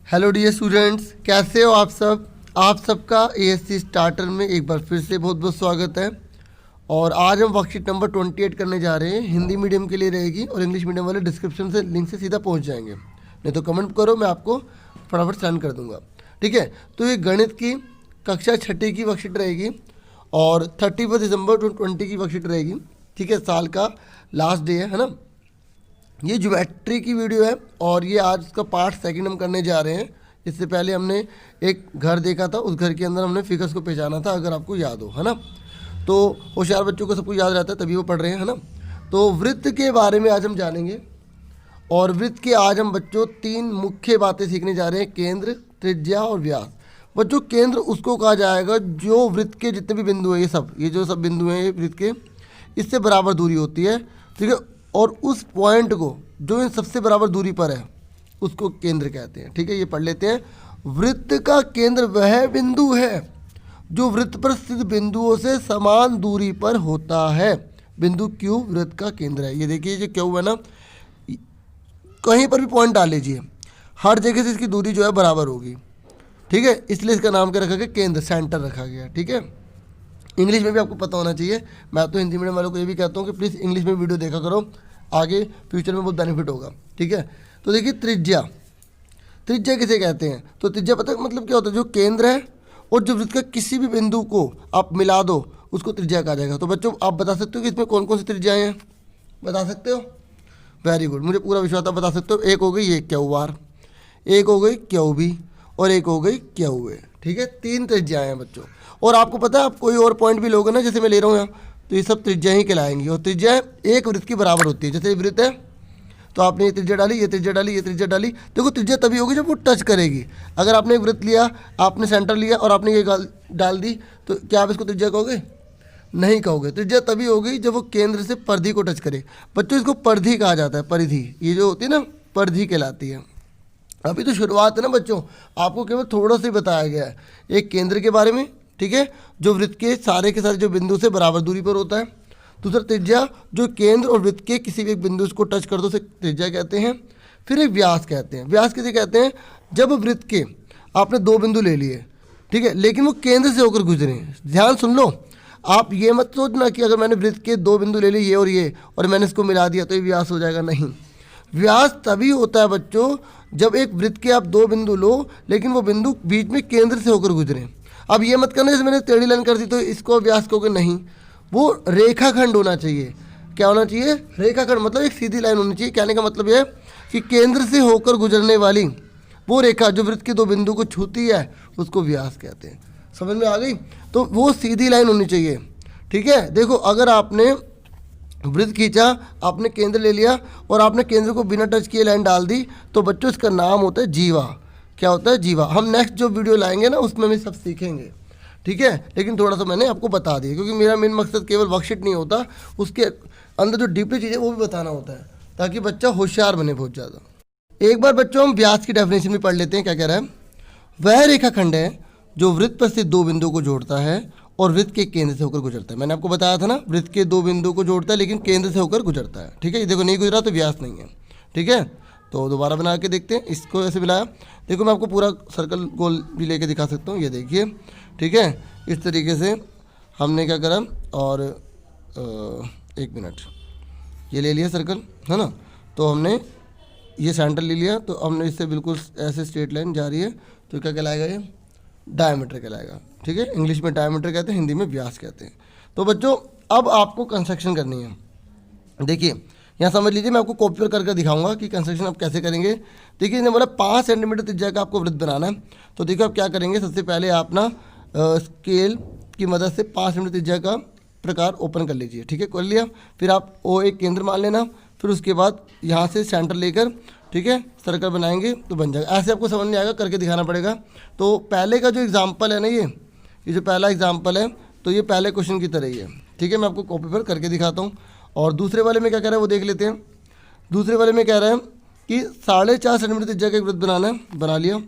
Hello dear students, कैसे हो आप सब। आप सबका एएससी स्टार्टर में एक बार फिर से बहुत बहुत स्वागत है। और आज हम वर्कशीट नंबर 28 करने जा रहे हैं। हिंदी मीडियम के लिए रहेगी और इंग्लिश मीडियम वाले डिस्क्रिप्शन से लिंक से सीधा पहुंच जाएंगे, नहीं तो कमेंट करो, मैं आपको फटाफट सेंड कर दूंगा। ठीक है, तो ये गणित की कक्षा 6ठी की वर्कशीट रहेगी और 31 दिसंबर 2020 की वर्कशीट रहेगी। ठीक है, साल का लास्ट डे है ना। ये ज्योमेट्री की वीडियो है और ये आज उसका पार्ट सेकंड हम करने जा रहे हैं। इससे पहले हमने एक घर देखा था, उस घर के अंदर हमने फिगर्स को पहचाना था, अगर आपको याद हो, है ना। तो होशियार बच्चों को सब कुछ याद रहता है, तभी वो पढ़ रहे हैं, है ना। तो वृत्त के बारे में आज हम जानेंगे और वृत्त के आज हम बच्चों 3 मुख्य बातें सीखने जा रहे हैं, केंद्र, त्रिज्या और व्यास। बच्चों केंद्र उसको कहा जाएगा जो वृत्त के जितने भी बिंदु हैं, ये जो सब बिंदु हैं वृत्त के, इससे बराबर दूरी होती है। ठीक है, और उस पॉइंट को जो इन सबसे बराबर दूरी पर है उसको केंद्र कहते हैं। ठीक है, ये पढ़ लेते हैं। वृत्त का केंद्र वह बिंदु है जो वृत्त पर स्थित बिंदुओं से समान दूरी पर होता है। बिंदु क्यू वृत्त का केंद्र है। ये देखिए, जो क्यू है ना, कहीं पर भी पॉइंट डाल लीजिए, हर जगह से इसकी दूरी जो है बराबर होगी। ठीक है, इसलिए इसका नाम क्या रखा गया, केंद्र, सेंटर रखा गया। ठीक है, इंग्लिश में भी आपको पता होना चाहिए। मैं तो हिंदी मीडियम वालों को ये भी कहता हूँ कि प्लीज़ इंग्लिश में वीडियो देखा करो, आगे फ्यूचर में बहुत बेनिफिट होगा। ठीक है, तो देखिए त्रिज्या, त्रिज्या किसे कहते हैं। तो त्रिज्या पता मतलब क्या होता है, जो केंद्र है और जो वृत्त का किसी भी बिंदु को आप मिला दो उसको त्रिज्या कहा जाएगा। तो बच्चों आप बता सकते हो कि इसमें कौन कौन सी त्रिज्याएँ हैं, बता सकते हो। वेरी गुड, मुझे पूरा विश्वास आप बता सकते हो। एक हो गई ये क्यू आर, एक हो गई क्यू बी और एक हो गई क्यू ए। ठीक है, 3 त्रिज्याएँ हैं बच्चों। और आपको पता है, आप कोई और पॉइंट भी लोगे ना, जैसे मैं ले रहा हूँ यहाँ, तो ये सब त्रिज्या ही कहलाएंगी। और त्रिज्या एक वृत्त की बराबर होती है। जैसे वृत्त है तो आपने ये त्रिज्या डाली, ये त्रिज्या डाली, ये त्रिज्या डाली। देखो त्रिज्या तभी होगी जब वो टच करेगी। अगर आपने एक वृत्त लिया, आपने सेंटर लिया और आपने ये डाल दी, तो क्या आप इसको त्रिज्या कहोगे, नहीं कहोगे। त्रिज्या तभी होगी जब वो केंद्र से परिधि को टच करे। बच्चों इसको परिधि कहा जाता है, परिधि, ये जो होती है ना परिधि कहलाती है। अभी तो शुरुआत है ना बच्चों, आपको केवल थोड़ा सा ही बताया गया है। एक केंद्र के बारे में, ठीक है, जो वृत्त के सारे जो बिंदु से बराबर दूरी पर होता है। दूसरा त्रिज्या, जो केंद्र और वृत्त के किसी भी एक बिंदु को टच कर दो उसे त्रिज्या कहते हैं। फिर एक व्यास कहते हैं। व्यास किसे कहते हैं, जब वृत्त के आपने 2 बिंदु ले लिए, ठीक है, लेकिन वो केंद्र से होकर गुजरे। ध्यान सुन लो, आप ये मत सोचना कि अगर मैंने वृत्त के 2 बिंदु ले लिए, ये और मैंने इसको मिला दिया तो ये व्यास हो जाएगा, नहीं। व्यास तभी होता है बच्चों जब एक वृत्त के आप 2 बिंदु लो लेकिन वो बिंदु बीच में केंद्र से होकर गुजरे। अब ये मत करना जैसे मैंने टेढ़ी लाइन कर दी तो इसको व्यास कहोगे, नहीं, वो रेखाखंड होना चाहिए। क्या होना चाहिए, रेखाखंड, मतलब एक सीधी लाइन होनी चाहिए। कहने का मतलब ये है कि केंद्र से होकर गुजरने वाली वो रेखा जो वृत्त के 2 बिंदु को छूती है उसको व्यास कहते हैं। समझ में आ गई। तो वो सीधी लाइन होनी चाहिए। ठीक है, देखो अगर आपने वृत्त खींचा, आपने केंद्र ले लिया और आपने केंद्र को बिना टच किए लाइन डाल दी, तो बच्चों इसका नाम होता है जीवा। क्या होता है, जीवा। हम नेक्स्ट जो वीडियो लाएंगे ना उसमें हम सब सीखेंगे। ठीक है, लेकिन थोड़ा सा मैंने आपको बता दिया क्योंकि मेरा मेन मकसद केवल वर्कशीट नहीं होता, उसके अंदर जो डीपली चीज़ें वो भी बताना होता है ताकि बच्चा होशियार बने बहुत ज़्यादा। एक बार बच्चों हम व्यास की डेफिनेशन भी पढ़ लेते हैं। क्या कह रहा है, वह रेखाखंड है जो वृत्त पर स्थित 2 बिंदु को जोड़ता है और वृत्त के केंद्र से होकर गुजरता है। मैंने आपको बताया था ना, वृत्त के 2 बिंदु को जोड़ता है लेकिन केंद्र से होकर गुजरता है। ठीक है, ये देखो नहीं गुजरा तो व्यास नहीं है। ठीक है, तो दोबारा बना के देखते हैं। इसको ऐसे मिलाया, देखो मैं आपको पूरा सर्कल गोल भी लेके दिखा सकता हूँ, ये देखिए। ठीक है, इस तरीके से हमने क्या करा, और 1 मिनट, ये ले लिया सर्कल, है ना। तो हमने ये सेंटर ले लिया, तो हमने इससे बिल्कुल ऐसे स्ट्रेट लाइन जा रही है, तो क्या कहलाएगा, ये डायमीटर कहलाएगा। ठीक है, इंग्लिश में डायमीटर कहते हैं, हिंदी में व्यास कहते हैं। तो बच्चों अब आपको कंस्ट्रक्शन करनी है। देखिए यहाँ समझ लीजिए, मैं आपको कॉपी पर करके दिखाऊंगा कि कंस्ट्रक्शन आप कैसे करेंगे। देखिए इन्हें बोला 5 सेंटीमीटर त्रिज्या का आपको वृत्त बनाना है। तो देखिए आप क्या करेंगे, सबसे पहले आप ना स्केल की मदद से 5 सेंटीमीटर त्रिज्या का प्रकार ओपन कर लीजिए। ठीक है, कर लिया। फिर आप ओ एक केंद्र मान लेना, फिर उसके बाद यहाँ से सेंटर लेकर, ठीक है, सर्कल बनाएंगे तो बन जाएगा। ऐसे आपको समझ नहीं आएगा, करके दिखाना पड़ेगा। तो पहले का जो एग्जाम्पल है ना, ये जो पहला एग्जाम्पल है, तो ये पहले क्वेश्चन की तरह ही है। ठीक है, मैं आपको कॉपी पर करके दिखाता हूँ। और दूसरे वाले में क्या कह रहा है वो देख लेते हैं। दूसरे वाले में कह रहा है कि 4.5 सेंटीमीटर त्रिज्या का एक वृत्त बनाना है, बना लिया।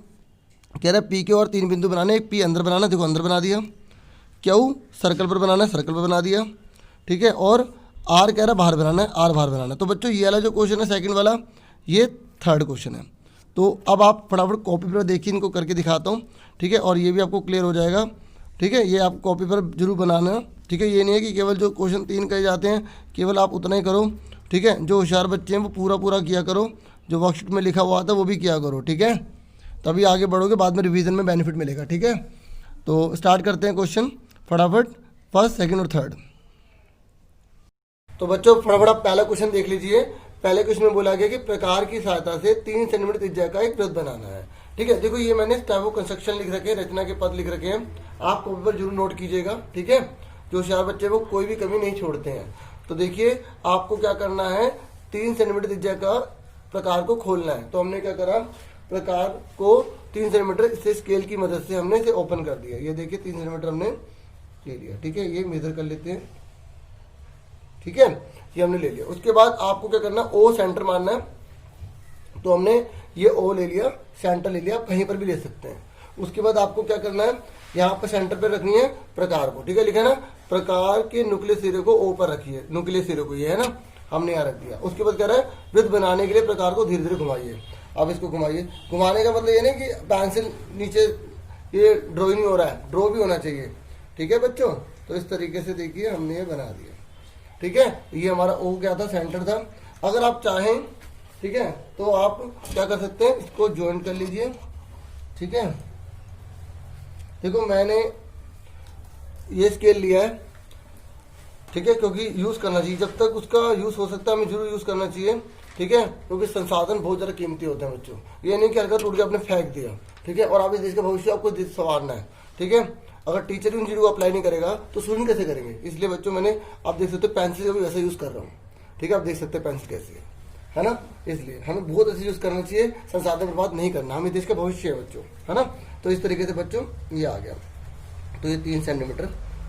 कह रहा है पी के और 3 बिंदु बनाने, एक पी अंदर बनाना, देखो अंदर बना दिया। क्यू सर्कल पर बनाना है, सर्कल पर बना दिया। ठीक है, और आर कह रहा है बाहर बनाना है, आर बाहर बनाना है। तो बच्चों ये वाला जो क्वेश्चन है सेकंड वाला, ये थर्ड क्वेश्चन है। तो अब आप फटाफट कॉपी पर देखिए, इनको करके दिखाता हूँ, ठीक है, और ये भी आपको क्लियर हो जाएगा, ठीक है। ये आप कॉपी पर जरूर बनाना, ठीक है। ये नहीं है कि केवल जो क्वेश्चन 3 कहे जाते हैं केवल आप उतना ही करो, ठीक है। जो होशियार बच्चे हैं वो पूरा पूरा किया करो, जो वर्कशीट में लिखा हुआ आता है वो भी किया करो, ठीक है। तभी आगे बढ़ोगे, बाद में रिवीजन में बेनिफिट मिलेगा, ठीक है। तो स्टार्ट करते हैं क्वेश्चन फटाफट, फर्स्ट, सेकंड और थर्ड। तो बच्चों फटाफट आप पहला क्वेश्चन देख लीजिए। पहले क्वेश्चन में बोला गया कि प्रकार की सहायता से 3 सेंटीमीटर त्रिज्या का एक वृत्त बनाना है, ठीक है। देखो ये मैंने टाइप ऑफ कंस्ट्रक्शन लिख रखे हैं, रचना के पद लिख रखे हैं, आप कॉपी पर जरूर नोट कीजिएगा, ठीक है। जो होशियार बच्चे वो कोई भी कमी नहीं छोड़ते हैं। तो देखिए आपको क्या करना है, 3 सेंटीमीटर त्रिज्या का प्रकार को खोलना है। तो हमने क्या करा, प्रकार को 3 सेंटीमीटर इसे स्केल की मदद से हमने इसे ओपन कर दिया। ये देखिए 3 सेंटीमीटर हमने ले लिया, ठीक है। ये मेजर कर लेते हैं, ठीक है, ये हमने ले लिया। उसके बाद आपको क्या करना, ओ सेंटर मानना है। तो हमने ये ओ ले लिया, सेंटर ले लिया, आप कहीं पर भी ले सकते हैं। उसके बाद आपको क्या करना है, यहाँ पर सेंटर पे रखनी है प्रकार को, ठीक है। लिखा ना, प्रकार के नुक्ले सिरे को ओ पर रखिए, नुक्ले सिरे को, ये है ना, हमने यहाँ रख दिया। उसके बाद कह रहा है वृत्त बनाने के लिए प्रकार को धीरे धीरे घुमाइए। अब इसको घुमाइए, घुमाने का मतलब ये नहीं कि पेंसिल नीचे ये ड्रॉइंग नहीं हो रहा है, ड्रॉ भी होना चाहिए, ठीक है बच्चों। तो इस तरीके से देखिए हमने ये बना दिया, ठीक है। ये हमारा ओ क्या था, सेंटर था। अगर आप चाहें, ठीक है, तो आप क्या कर सकते हैं, इसको ज्वाइन कर लीजिए, ठीक है। देखो मैंने ये स्केल लिया है, ठीक है, क्योंकि यूज करना चाहिए, जब तक उसका यूज हो सकता है हमें जरूर यूज करना चाहिए, ठीक है। क्योंकि संसाधन बहुत ज्यादा कीमती होते हैं बच्चों। ये नहीं कि हल्का टूट के आपने फेंक दिया, ठीक है। और आप इस देश का भविष्य आपको संवारना है, ठीक है। अगर टीचर उन चीजों को अप्लाई नहीं करेगा तो स्टूडेंट कैसे करेंगे। इसलिए बच्चों मैंने, आप देख सकते हो पेंसिल का भी वैसा यूज कर रहा हूँ, ठीक है। आप देख सकते हैं पेंसिल कैसे है ना। इसलिए हमें बहुत अच्छे यूज करना चाहिए, संसाधन बर्बाद नहीं करना, हमें देश का भविष्य है बच्चों, है ना। तो इस तरीके से बच्चों ये आ गया। तो ये 3 सेंटीमीटर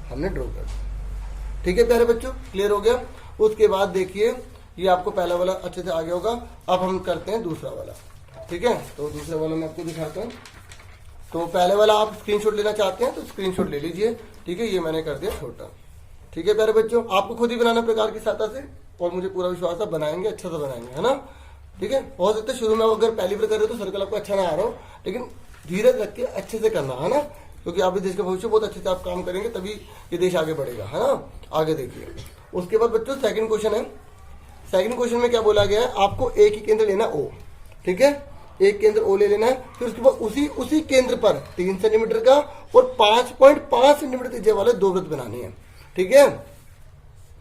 हमने ड्रॉ कर दिया, ठीक है प्यारे बच्चों, क्लियर हो गया। उसके बाद देखिए ये आपको पहला वाला अच्छे से आ गया होगा। अब हम करते हैं दूसरा वाला, ठीक है। तो दूसरा वाला मैं आपको दिखाता हूँ। तो पहले वाला आप स्क्रीनशॉट लेना चाहते हैं तो स्क्रीनशॉट ले लीजिए, ठीक है। ये मैंने कर दिया छोटा, ठीक है प्यारे बच्चों। आपको खुद ही बनाना प्रकार की सहायता से, और मुझे पूरा विश्वास है बनाएंगे, अच्छा से बनाएंगे, है ना, ठीक है। हो सकता है शुरू में अगर पहली बार कर रहे हो तो सर्कल आपको अच्छा ना आ रहा हो, लेकिन धीरे रख के अच्छे से करना, है ना। क्योंकि आप इस देश का भविष्य बहुत अच्छे से आप काम करेंगे, तभी ये देश आगे बढ़ेगा, है ना। आगे देखिए उसके बाद बच्चों सेकंड क्वेश्चन है। सेकंड क्वेश्चन में क्या बोला गया है, आपको एक ही केंद्र लेना ओ, ठीक है। एक केंद्र ओ ले लेना है, फिर उसके बाद उसी केंद्र पर 3 सेंटीमीटर का और 5.5 सेंटीमीटर त्रिज्या वाले 2 वृत्त बनाने हैं, ठीक है।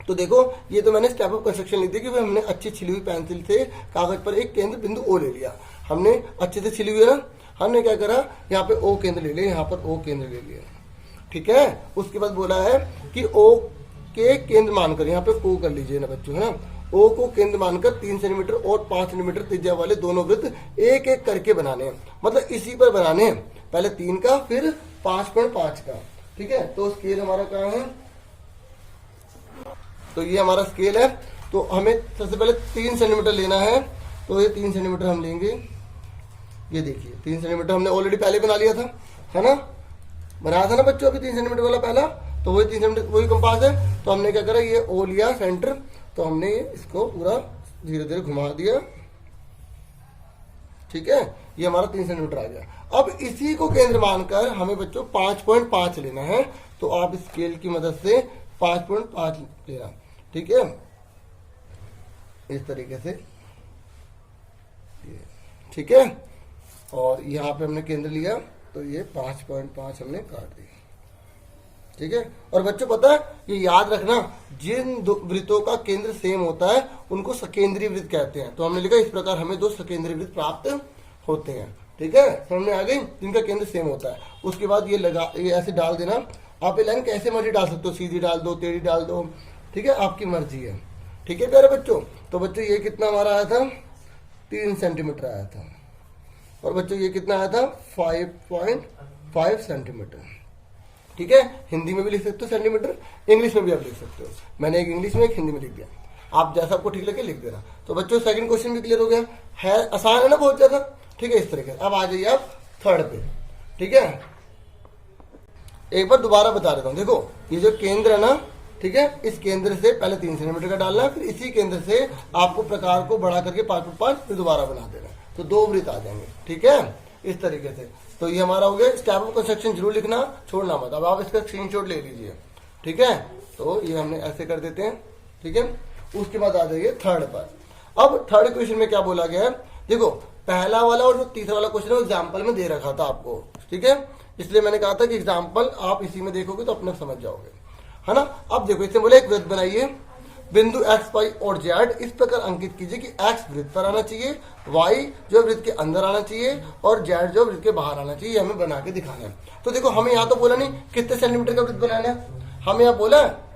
तो देखो ये तो मैंने स्टेप ऑफ कंस्ट्रक्शन लिख दी कि हमने अच्छी छिली हुई पेंसिल से कागज पर एक केंद्र बिंदु ओ ले लिया, हमने अच्छे से छिली हुई है ना। हमने क्या करा, यहाँ पे ओ केंद्र ले लिया, यहाँ पर ओ केंद्र ले लिया, ठीक है। उसके बाद बोला है कि ओ के केंद्र मानकर, यहाँ पे ओ कर लीजिए ना बच्चों, है ना। ओ को केंद्र मानकर 3 सेंटीमीटर और 5 सेंटीमीटर त्रिज्या वाले दोनों वृत्त एक एक करके बनाने हैं, मतलब इसी पर बनाने हैं, पहले 3 का फिर 5.5 का, ठीक है। तो स्केल हमारा कहाँ है, तो ये हमारा स्केल है। तो हमें सबसे पहले 3 सेंटीमीटर लेना है, तो ये 3 सेंटीमीटर हम लेंगे। ये देखिए 3 सेंटीमीटर हमने ऑलरेडी पहले बना लिया था, है ना, बनाया था ना बच्चों अभी 3 सेंटीमीटर वाला पहला। तो वही 3 सेंटीमीटर वही कंपास है। तो हमने क्या करा, ये ओ लिया सेंटर, तो हमने इसको पूरा धीरे धीरे घुमा दिया, ठीक है। ये हमारा 3 सेंटीमीटर आ गया। अब इसी को केंद्र मानकर हमें बच्चों 5.5 लेना है। तो आप स्केल की मदद से 5.5 लेना, ठीक है, इस तरीके से, ठीक है। और यहाँ पे हमने केंद्र लिया, तो ये 5.5 हमने काट दिया, ठीक है। और बच्चों पता है, ये याद रखना, जिन दो वृत्तों का केंद्र सेम होता है उनको सकेंद्रीय वृत्त कहते हैं। तो हमने लिखा इस प्रकार हमें 2 सकेंद्रीय वृत्त प्राप्त होते हैं, ठीक है, समझ में आ गई, जिनका केंद्र सेम होता है। उसके बाद ये ऐसे डाल देना। आप ये लाइन कैसे मर्जी डाल सकते हो, सीधी डाल दो, टेढ़ी डाल दो, ठीक है, आपकी मर्जी है, ठीक है प्यारे बच्चों। तो बच्चों ये कितना हमारा आया था, 3 सेंटीमीटर आया था। और बच्चों ये कितना आया था, 5.5 सेंटीमीटर, ठीक है। हिंदी में भी लिख सकते हो सेंटीमीटर, इंग्लिश में भी आप लिख सकते हो। मैंने एक इंग्लिश में एक हिंदी में लिख दिया, आप जैसा आपको ठीक लगे लिख देना। तो बच्चों सेकंड क्वेश्चन भी क्लियर हो गया है, आसान है ना बहुत ज्यादा, ठीक है। इस तरीके से अब आ जाइए आप थर्ड पे, ठीक है। एक बार दोबारा बता देता हूँ, देखो ये जो केंद्र है ना, ठीक है, इस केंद्र से पहले 3 सेंटीमीटर का डालना है, फिर इसी केंद्र से आपको प्रकार को बढ़ा करके 5.5 फिर दोबारा बना देना है। तो 2 वृत्त आ जाएंगे। ठीक है, इस तरीके से। तो ये हमारा हो गया। स्टेप ऑफ कंस्ट्रक्शन जरूर लिखना, छोड़ना मत। अब आप इसका स्क्रीनशॉट ले लीजिए। ठीक है, तो ये हमने ऐसे कर देते हैं। ठीक है, उसके बाद आ जाइए थर्ड पर। अब थर्ड क्वेश्चन में क्या बोला गया है, देखो पहला वाला और जो तीसरा वाला क्वेश्चन है वो एग्जाम्पल में दे रखा था आपको। ठीक है, इसलिए मैंने कहा था कि एग्जाम्पल आप इसी में देखोगे तो अपने समझ जाओगे, है ना। अब देखो इसने बोला एक वृत्त बनाइए, बिंदु एक्स वाई और जेड इस प्रकार अंकित कीजिए कि एक्स वृत्त पर आना चाहिए, वाई जो वृत्त के अंदर आना चाहिए और जेड जो वृत्त के बाहर आना चाहिए। हमें बना के दिखाना है। तो देखो हमें यहाँ तो बोला नहीं कितने सेंटीमीटर का वृत्त बनाना है, हमें यहाँ बोला है।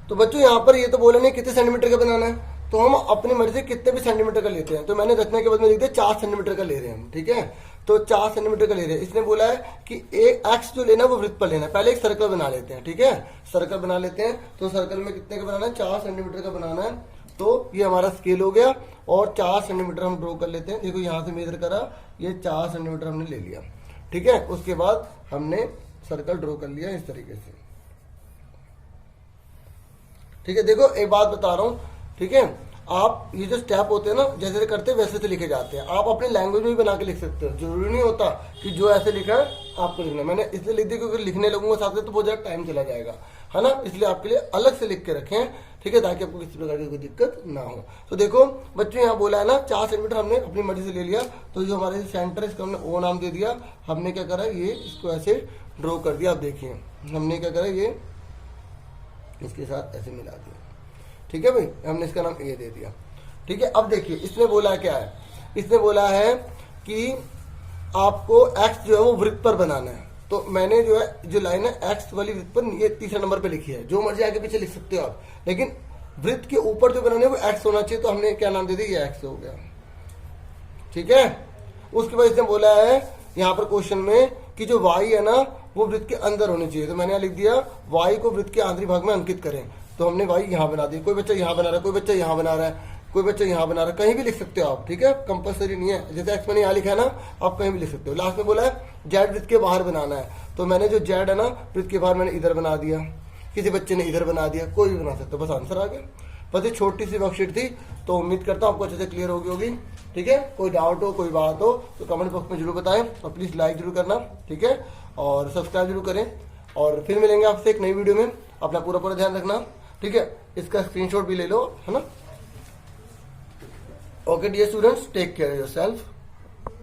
तो बच्चों यहाँ पर ये तो बोला नहीं कितने सेंटीमीटर का बनाना है, तो हम अपनी मर्जी से कितने भी सेंटीमीटर का लेते हैं। तो मैंने रचना के बाद में लिख दिया 4 सेंटीमीटर का ले रहे हैं हम। ठीक है, तो 4 सेंटीमीटर का ले रहे हैं। इसने बोला है कि एक एक्स जो लेना है वो वृत्त पर लेना है। पहले एक सर्कल बना लेते हैं। ठीक है, सर्कल बना लेते हैं। तो सर्कल में कितने का बनाना है, 4 सेंटीमीटर का बनाना है। तो ये हमारा स्केल हो गया और 4 सेंटीमीटर हम ड्रॉ कर लेते हैं। देखो यहाँ से मेजर करा, ये 4 सेंटीमीटर हमने ले लिया। ठीक है, उसके बाद हमने सर्कल ड्रॉ कर लिया इस तरीके से। ठीक है, देखो एक बात बता रहा हूं। ठीक है, आप ये जो स्टेप होते हैं ना जैसे करते हैं वैसे से लिखे जाते हैं। आप अपनी लैंग्वेज में भी बना के लिख सकते हो, जरूरी नहीं होता कि जो ऐसे लिखा है आपको लिखना। मैंने इसलिए लिख दिया क्योंकि लिखने लगूंगा साथ में तो बहुत ज्यादा टाइम चला जाएगा, है ना। इसलिए आपके लिए अलग से लिख के रखें। ठीक है, ताकि आपको किसी प्रकार की कोई दिक्कत ना हो। तो देखो बच्चों यहाँ बोला है ना 4 सेंटीमीटर हमने अपनी मर्जी से ले लिया। तो जो हमारे सेंटर है इसका हमने ओ नाम दे दिया। हमने क्या करा, ये इसको ऐसे ड्रॉ कर दिया। आप देखिए हमने क्या करा, ये इसके साथ ऐसे मिला दिया। ठीक है भाई, हमने इसका नाम ए दे दिया। ठीक है, अब देखिए इसने बोला क्या है, इसने बोला है कि आपको एक्स जो है वो वृत्त पर बनाना है। तो मैंने जो है जो लाइन है एक्स वाली वृत्त पर ये तीसरे नंबर पे लिखी है। जो मर्जी आगे पीछे लिख सकते हो आप, लेकिन वृत्त के ऊपर जो बनाने वो एक्स होना चाहिए। तो हमने क्या नाम दे दिया, ये एक्स हो गया। ठीक है, उसके बाद इसने बोला है यहाँ पर क्वेश्चन में कि जो वाई है ना वो वृत्त के अंदर होनी चाहिए। तो मैंने यहाँ लिख दिया वाई को वृत्त के आंतरिक भाग में अंकित करें। तो हमने वाई यहाँ बना दी। कोई बच्चा यहाँ बना रहा है, कोई बच्चा यहाँ बना रहा है, कोई बच्चा यहाँ बना रहा है, कहीं भी लिख सकते हो आप। ठीक है, कंपलसरी नहीं है। जैसे एक्स मैंने यहाँ लिखा है ना, आप कहीं भी लिख सकते हो। लास्ट में बोला है जेड वृत्त के बाहर बनाना है। तो मैंने जो जेड है ना वृत्त के बाहर मैंने इधर बना दिया, किसी बच्चे ने इधर बना दिया, कोई भी बना सकते हो। बस आंसर आ गया। बस ये छोटी सी वर्कशीट थी। तो उम्मीद करता हूँ आपको अच्छे से क्लियर होगी। ठीक है, कोई डाउट हो कोई बात हो तो कमेंट बॉक्स में जरूर बताएं और प्लीज लाइक जरूर करना। ठीक है, और सब्सक्राइब जरूर करें। और फिर मिलेंगे आपसे एक नई वीडियो में। अपना पूरा ध्यान रखना। ठीक है, इसका स्क्रीनशॉट भी ले लो, है ना। Okay dear students, take care yourself.